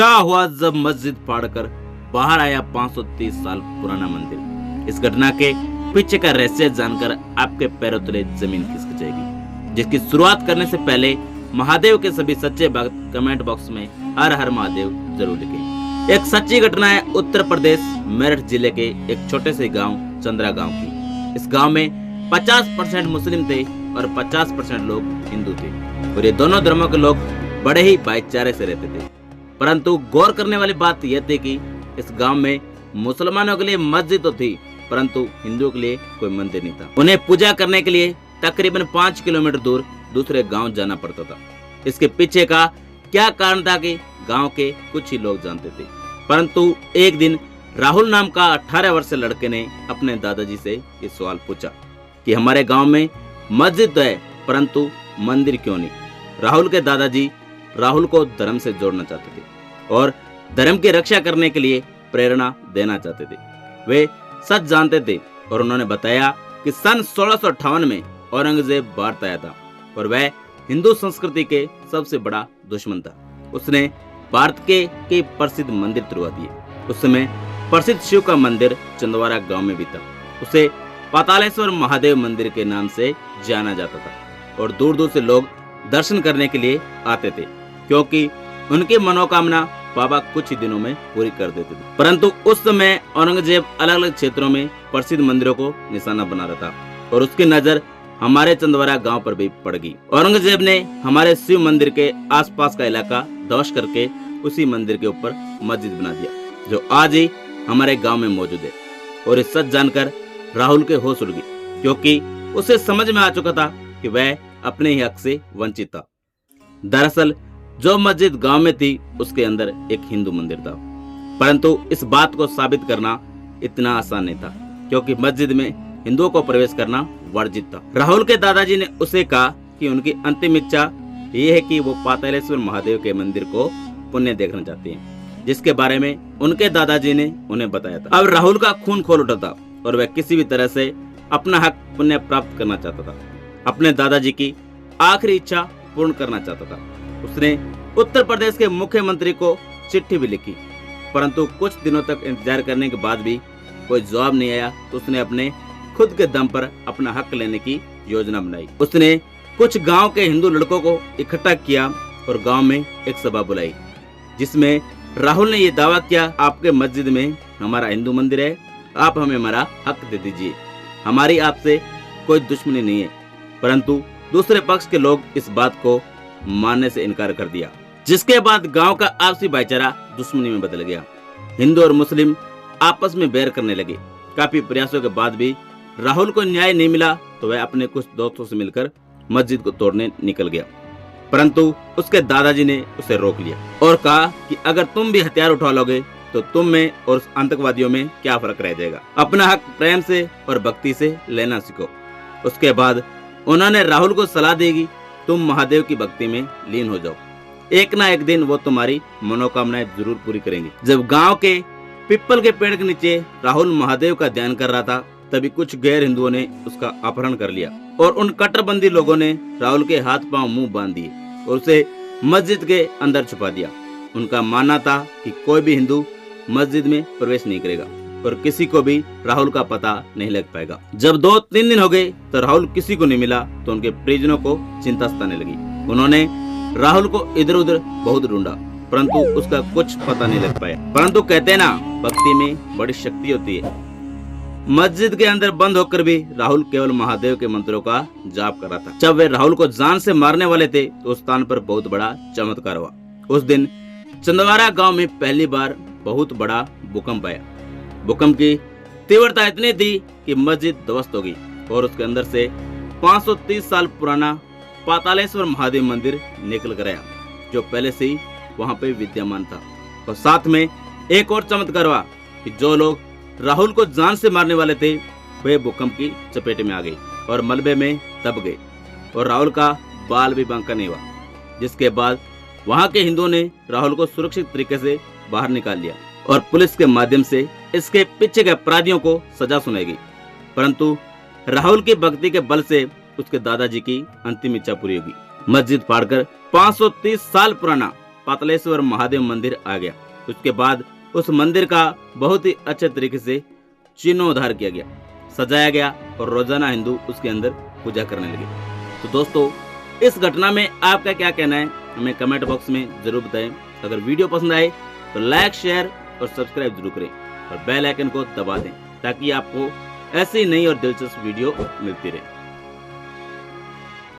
क्या हुआ जब मस्जिद फाड़कर बाहर आया 530 साल पुराना मंदिर। इस घटना के पीछे का रहस्य जानकर आपके पैरों तले जमीन खिसक जाएगी। जिसकी शुरुआत करने से पहले महादेव के सभी सच्चे भक्त कमेंट बॉक्स में हर हर महादेव जरूर लिखें। एक सच्ची घटना है उत्तर प्रदेश मेरठ जिले के एक छोटे से गांव चंद्रा गांव की। इस गांव में 50% मुस्लिम थे और 50% लोग हिंदू थे और ये दोनों धर्मों के लोग बड़े ही भाईचारे से रहते थे। परंतु गौर करने वाली बात यह थी कि इस गांव में मुसलमानों के लिए मस्जिद तो थी परंतु हिंदुओं के लिए कोई मंदिर नहीं था। उन्हें पूजा करने के लिए तकरीबन 5 किलोमीटर दूर दूसरे गांव जाना पड़ता था। इसके पीछे का क्या कारण था कि गांव के कुछ ही लोग जानते थे। परंतु एक दिन राहुल नाम का 18 वर्षीय लड़के ने अपने दादाजी से ये सवाल पूछा कि हमारे गांव में मस्जिद तो है परंतु मंदिर क्यों नहीं। राहुल के दादाजी राहुल को धर्म से जोड़ना चाहते थे और धर्म की रक्षा करने के लिए प्रेरणा देना चाहते थे। वे सच जानते थे और उन्होंने बताया कि सन 1658 में औरंगजेब भारत आया था और वह हिंदू संस्कृति के सबसे बड़ा दुश्मन था। उसने भारत के कई प्रसिद्ध मंदिर तुड़वा दिए। उस समय प्रसिद्ध शिव का मंदिर चंदवारा गांव में भी था। उसे पातालेश्वर महादेव मंदिर के नाम से जाना जाता था और दूर दूर से लोग दर्शन करने के लिए आते थे क्योंकि उनकी मनोकामना बाबा कुछ ही दिनों में पूरी कर देते थे। परंतु उस समय औरंगजेब अलग अलग क्षेत्रों में प्रसिद्ध मंदिरों को निशाना बना रहा था और उसकी नजर हमारे चंदवारा गांव पर भी पड़ गई। औरंगजेब ने हमारे शिव मंदिर के आसपास का इलाका ध्वस्त करके उसी मंदिर के ऊपर मस्जिद बना दिया जो आज ही हमारे गांव में मौजूद है। और इस सच जानकर राहुल के होश उड़ गई क्योंकि उसे समझ में आ चुका था कि वह अपने ही हक से वंचित था। दरअसल जो मस्जिद गांव में थी उसके अंदर एक हिंदू मंदिर था। परंतु इस बात को साबित करना इतना आसान नहीं था क्योंकि मस्जिद में हिंदुओं को प्रवेश करना वर्जित था। राहुल के दादाजी ने उसे कहा कि उनकी अंतिम इच्छा ये है कि वो पातालेश्वर महादेव के मंदिर को पुण्य देखना चाहते हैं जिसके बारे में उनके दादाजी ने उन्हें बताया था। अब राहुल का खून खोल उठा था और वह किसी भी तरह से अपना हक पुण्य प्राप्त करना चाहता था। अपने दादाजी की आखिरी इच्छा पूर्ण करना चाहता था। उसने उत्तर प्रदेश के मुख्यमंत्री को चिट्ठी भी लिखी परंतु कुछ दिनों तक इंतजार करने के बाद भी कोई जवाब नहीं आया तो उसने अपने खुद के दम पर अपना हक लेने की योजना बनाई। उसने कुछ गांव के हिंदू लड़कों को इकट्ठा किया और गांव में एक सभा बुलाई जिसमें राहुल ने यह दावा किया, आपके मस्जिद में हमारा हिंदू मंदिर है, आप हमें हमारा हक दे दीजिए। हमारी आपसे कोई दुश्मनी नहीं है। परंतु दूसरे पक्ष के लोग इस बात को मानने से इनकार कर दिया जिसके बाद गांव का आपसी भाईचारा दुश्मनी में बदल गया। हिंदू और मुस्लिम आपस में बैर करने लगे। काफी प्रयासों के बाद भी राहुल को न्याय नहीं मिला तो वह अपने कुछ दोस्तों से मिलकर मस्जिद को तोड़ने निकल गया। परंतु उसके दादाजी ने उसे रोक लिया और कहा कि अगर तुम भी हथियार उठा लोगे तो तुम में और उस आतंकवादियों में क्या फर्क रह जाएगा। अपना हक प्रेम से और भक्ति से लेना सीखो। उसके बाद उन्होंने राहुल को सलाह देगी, तुम महादेव की भक्ति में लीन हो जाओ, एक ना एक दिन वो तुम्हारी मनोकामनाएं जरूर पूरी करेंगे। जब गांव के पिपल के पेड़ के नीचे राहुल महादेव का ध्यान कर रहा था तभी कुछ गैर हिंदुओं ने उसका अपहरण कर लिया और उन कट्टरबंदी लोगों ने राहुल के हाथ पांव मुंह बांध दिए और उसे मस्जिद के अंदर छुपा दिया। उनका मानना था कि कोई भी हिंदू मस्जिद में प्रवेश नहीं करेगा और किसी को भी राहुल का पता नहीं लग पाएगा। जब 2-3 दिन हो गए तो राहुल किसी को नहीं मिला तो उनके परिजनों को चिंता सताने लगी। उन्होंने राहुल को इधर उधर बहुत ढूंढा परंतु उसका कुछ पता नहीं लग पाया। परंतु कहते हैं ना, भक्ति में बड़ी शक्ति होती है। मस्जिद के अंदर बंद होकर भी राहुल केवल महादेव के मंत्रों का जाप कर रहा था। जब वे राहुल को जान से मारने वाले थे तो उस स्थान पर बहुत बड़ा चमत्कार हुआ। उस दिन चंदवारा गांव में पहली बार बहुत बड़ा भूकंप आया। भूकंप की तीव्रता इतनी थी कि मस्जिद ध्वस्त हो गई और उसके अंदर से 530 साल पुराना पातालेश्वर महादेव मंदिर निकल कर आया जो पहले से ही वहां पे विद्यमान था। और साथ में एक और चमत्कार हुआ कि जो लोग राहुल को जान से मारने वाले थे वे भूकंप की चपेट में आ गए और मलबे में दब गए और राहुल का बाल भी बांका नहीं हुआ। जिसके बाद वहां के हिंदुओं ने राहुल को सुरक्षित तरीके से बाहर निकाल लिया और पुलिस के माध्यम से इसके पीछे के अपराधियों को सजा सुनाई गई। परंतु राहुल की भक्ति के बल से उसके दादाजी की अंतिम इच्छा पूरी होगी। मस्जिद फाड़कर 530 साल पुराना पातालेश्वर महादेव मंदिर आ गया। उसके बाद उस मंदिर का बहुत ही अच्छे तरीके से जीर्णोद्धार किया गया, सजाया गया और रोजाना हिंदू उसके अंदर पूजा करने लगे। तो दोस्तों, इस घटना में आपका क्या कहना है हमें कमेंट बॉक्स में जरूर बताएं। अगर वीडियो पसंद आए तो लाइक, शेयर और सब्सक्राइब जरूर करें और बेल आइकन को दबा दें ताकि आपको ऐसी नई और दिलचस्प वीडियो मिलती रहे।